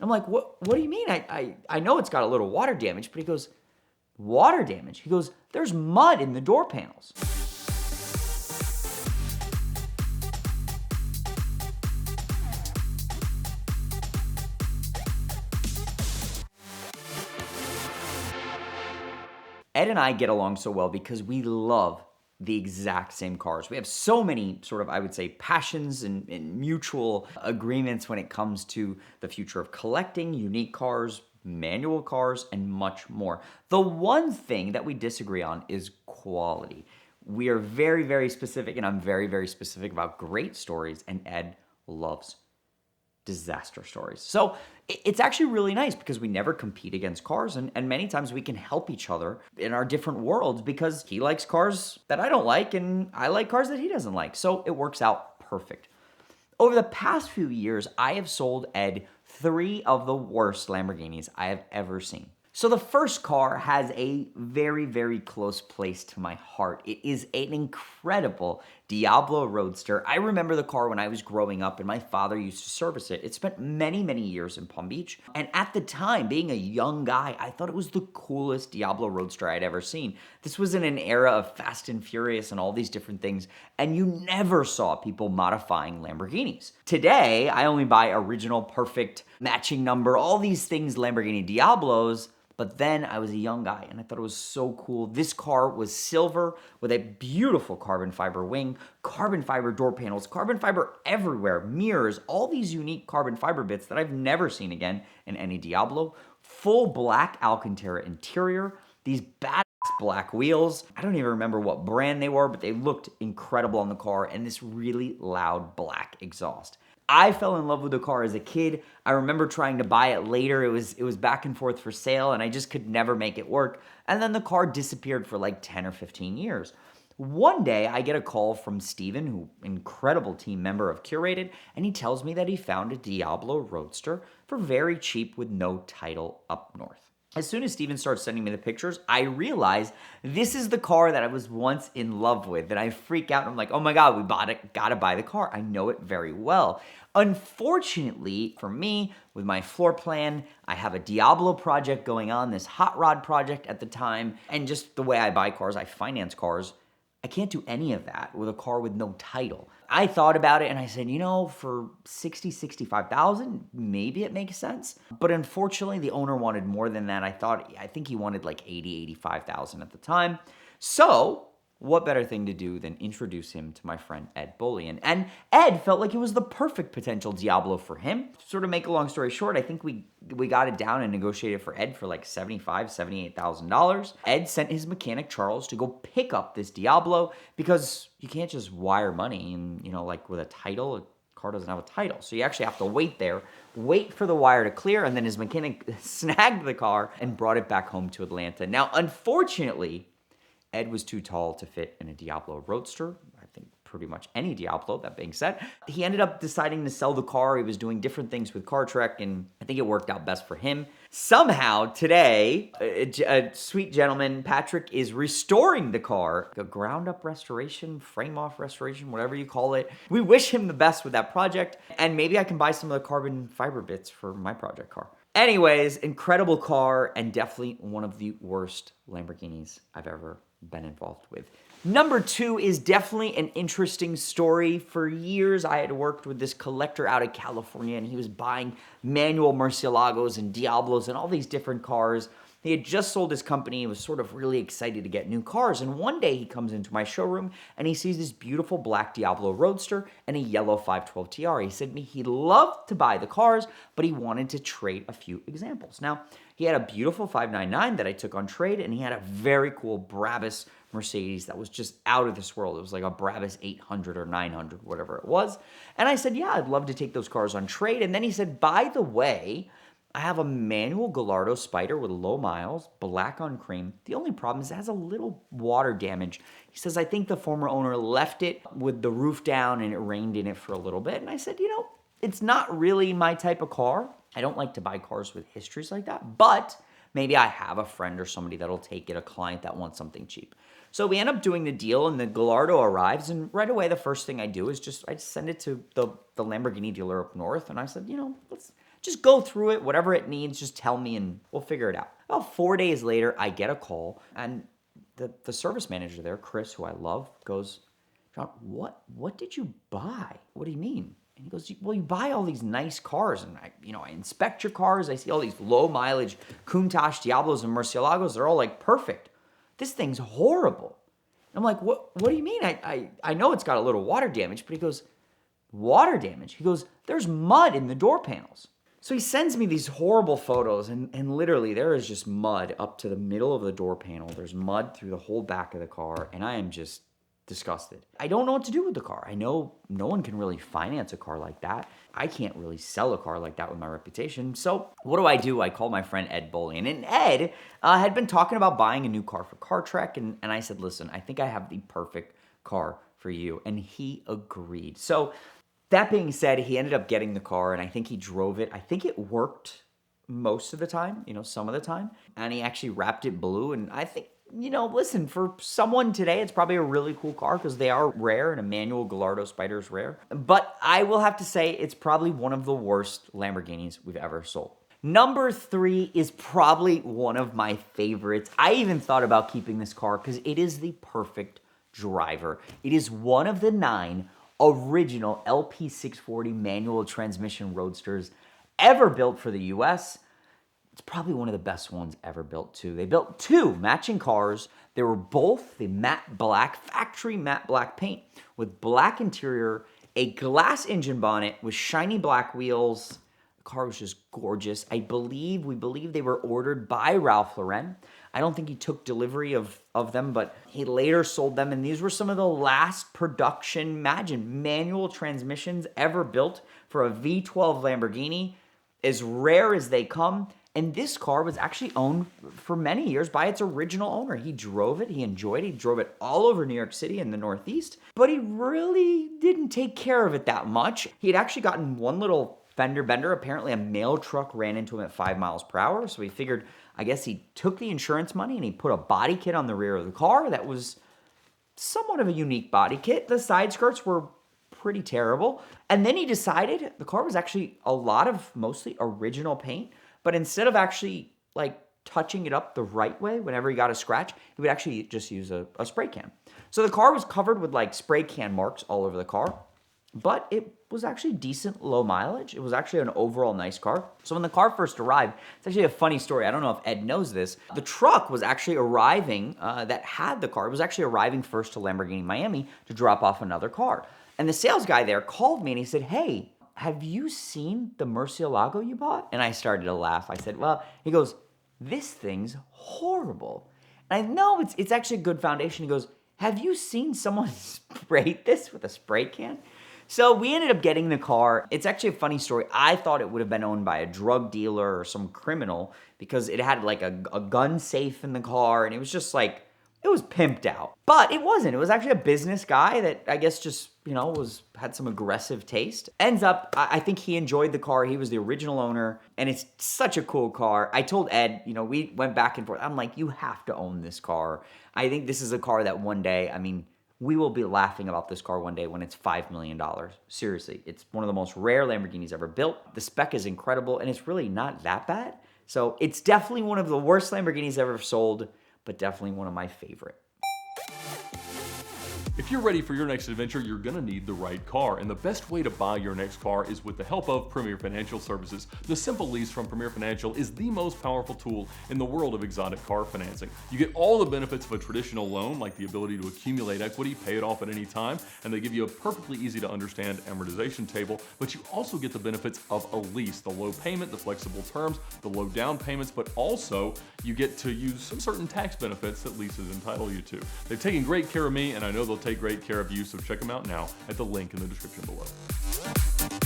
I'm like, what do you mean? I know it's got a little water damage, but he goes, water damage? He goes, there's mud in the door panels. Ed and I get along so well because we love the exact same cars. We have so many sort of, I would say, passions and mutual agreements when it comes to the future of collecting unique cars, manual cars, and much more. The one thing that we disagree on is quality. We are very, very specific, and I'm very, very specific about great stories, and Ed loves disaster stories. So it's actually really nice because we never compete against cars, and many times we can help each other in our different worlds because he likes cars that I don't like and I like cars that he doesn't like. So it works out perfect. Over the past few years, I have sold Ed 3 of the worst Lamborghinis I have ever seen. So the first car has a very, very close place to my heart. It is an incredible Diablo Roadster. I remember the car when I was growing up and my father used to service it. It spent many, many years in Palm Beach. And at the time, being a young guy, I thought it was the coolest Diablo Roadster I'd ever seen. This was in an era of Fast and Furious and all these different things, and you never saw people modifying Lamborghinis. Today, I only buy original, perfect, matching number, all these things Lamborghini Diablos. But then I was a young guy and I thought it was so cool. This car was silver with a beautiful carbon fiber wing, carbon fiber door panels, carbon fiber everywhere, mirrors, all these unique carbon fiber bits that I've never seen again in any Diablo. Full black Alcantara interior, these badass black wheels. I don't even remember what brand they were, but they looked incredible on the car, and this really loud black exhaust. I fell in love with the car as a kid. I remember trying to buy it later. It was back and forth for sale, and I just could never make it work. And then the car disappeared for like 10 or 15 years. One day, I get a call from Steven, who incredible team member of Curated, and he tells me that he found a Diablo Roadster for very cheap with no title up north. As soon as Steven starts sending me the pictures, I realize this is the car that I was once in love with. And I freak out and I'm like, oh my God, we bought it, gotta buy the car. I know it very well. Unfortunately for me, with my floor plan, I have a Diablo project going on, this hot rod project at the time. And just the way I buy cars, I finance cars. I can't do any of that with a car with no title. I thought about it and I said, you know, for $60,000, $65,000, maybe it makes sense. But unfortunately, the owner wanted more than that. I think he wanted like $80,000, $85,000 at the time. So what better thing to do than introduce him to my friend Ed Bolian? And Ed felt like it was the perfect potential Diablo for him. Sort of make a long story short, I think we got it down and negotiated for Ed for like $75,000, $78,000. Ed sent his mechanic Charles to go pick up this Diablo because you can't just wire money and, you know, like with a title, a car doesn't have a title. So you actually have to wait there, wait for the wire to clear, and then his mechanic snagged the car and brought it back home to Atlanta. Now, unfortunately, Ed was too tall to fit in a Diablo Roadster. I think pretty much any Diablo, that being said. He ended up deciding to sell the car. He was doing different things with Car Trek, and I think it worked out best for him. Somehow, today, a sweet gentleman, Patrick, is restoring the car. A ground-up restoration, frame-off restoration, whatever you call it. We wish him the best with that project, and maybe I can buy some of the carbon fiber bits for my project car. Anyways, incredible car, and definitely one of the worst Lamborghinis I've ever been involved with. Number 2 is definitely an interesting story. For years, I had worked with this collector out of California, and he was buying manual Murcielagos and Diablos and all these different cars. He had just sold his company. He was sort of really excited to get new cars. And one day, he comes into my showroom, and he sees this beautiful black Diablo Roadster and a yellow 512 TR. He said to me he loved to buy the cars, but he wanted to trade a few examples. Now, he had a beautiful 599 that I took on trade, and he had a very cool Brabus Mercedes that was just out of this world. It was like a Brabus 800 or 900, whatever it was. And I said, yeah, I'd love to take those cars on trade. And then he said, by the way, I have a manual Gallardo Spider with low miles, black on cream. The only problem is it has a little water damage. He says, I think the former owner left it with the roof down and it rained in it for a little bit. And I said, you know, it's not really my type of car. I don't like to buy cars with histories like that, but maybe I have a friend or somebody that'll take it, a client that wants something cheap. So we end up doing the deal, and the Gallardo arrives, and right away the first thing I do is I send it to the Lamborghini dealer up north, and I said, you know, let's Just go through it, whatever it needs, just tell me and we'll figure it out. About 4 days later, I get a call, and the service manager there, Chris, who I love, goes, John, what did you buy? What do you mean? And he goes, well, you buy all these nice cars, and I inspect your cars. I see all these low mileage Countach, Diablos, and Murcielagos. They're all like perfect. This thing's horrible. And I'm like, what do you mean? I know it's got a little water damage, but he goes, water damage? He goes, there's mud in the door panels. So he sends me these horrible photos, and literally there is just mud up to the middle of the door panel. There's mud through the whole back of the car, and I am just disgusted. I don't know what to do with the car. I know no one can really finance a car like that. I can't really sell a car like that with my reputation. So what do? I call my friend Ed Bolian. And Ed had been talking about buying a new car for Car Trek. And I said, listen, I think I have the perfect car for you. And he agreed. So that being said, he ended up getting the car, and I think he drove it. I think it worked most of the time, some of the time. And he actually wrapped it blue. And I think, listen, for someone today, it's probably a really cool car because they are rare, and a manual Gallardo Spider is rare. But I will have to say it's probably one of the worst Lamborghinis we've ever sold. Number 3 is probably one of my favorites. I even thought about keeping this car because it is the perfect driver. It is one of the 9 original LP640 manual transmission roadsters ever built for the US. It's probably one of the best ones ever built too. They built 2 matching cars. They were both the matte black, factory matte black paint with black interior, a glass engine bonnet with shiny black wheels. The car was just gorgeous. We believe they were ordered by Ralph Lauren. I don't think he took delivery of them, but he later sold them. And these were some of the last production, manual transmissions ever built for a V12 Lamborghini, as rare as they come. And this car was actually owned for many years by its original owner. He drove it, he enjoyed it, he drove it all over New York City and the Northeast, but he really didn't take care of it that much. He had actually gotten one little fender bender. Apparently a mail truck ran into him at 5 miles per hour, so he figured, I guess he took the insurance money and he put a body kit on the rear of the car that was somewhat of a unique body kit. The side skirts were pretty terrible. And then he decided the car was actually a lot of mostly original paint, but instead of actually touching it up the right way whenever he got a scratch, he would actually just use a spray can. So the car was covered with spray can marks all over the car, but it was actually decent low mileage. It was actually an overall nice car. So when the car first arrived, it's actually a funny story. I don't know if Ed knows this. The truck was actually arriving, that had the car, it was actually arriving first to Lamborghini Miami to drop off another car. And the sales guy there called me and he said, hey, have you seen the Murcielago you bought? And I started to laugh. I said, well, he goes, this thing's horrible. And I know it's actually a good foundation. He goes, have you seen someone spray this with a spray can? So we ended up getting the car. It's actually a funny story. I thought it would have been owned by a drug dealer or some criminal because it had a gun safe in the car, and it was just it was pimped out. But it wasn't. It was actually a business guy that I guess just, had some aggressive taste. Ends up, I think he enjoyed the car. He was the original owner, and it's such a cool car. I told Ed, we went back and forth. I'm like, you have to own this car. I think this is a car that one day, we will be laughing about this car one day when it's $5 million. Seriously, it's one of the most rare Lamborghinis ever built. The spec is incredible, and it's really not that bad. So it's definitely one of the worst Lamborghinis ever sold, but definitely one of my favorite. If you're ready for your next adventure, you're gonna need the right car, and the best way to buy your next car is with the help of Premier Financial Services. The Simple Lease from Premier Financial is the most powerful tool in the world of exotic car financing. You get all the benefits of a traditional loan, like the ability to accumulate equity, pay it off at any time, and they give you a perfectly easy to understand amortization table, but you also get the benefits of a lease, the low payment, the flexible terms, the low down payments, but also you get to use some certain tax benefits that leases entitle you to. They've taken great care of me, and I know they'll take great care of you, so check them out now at the link in the description below.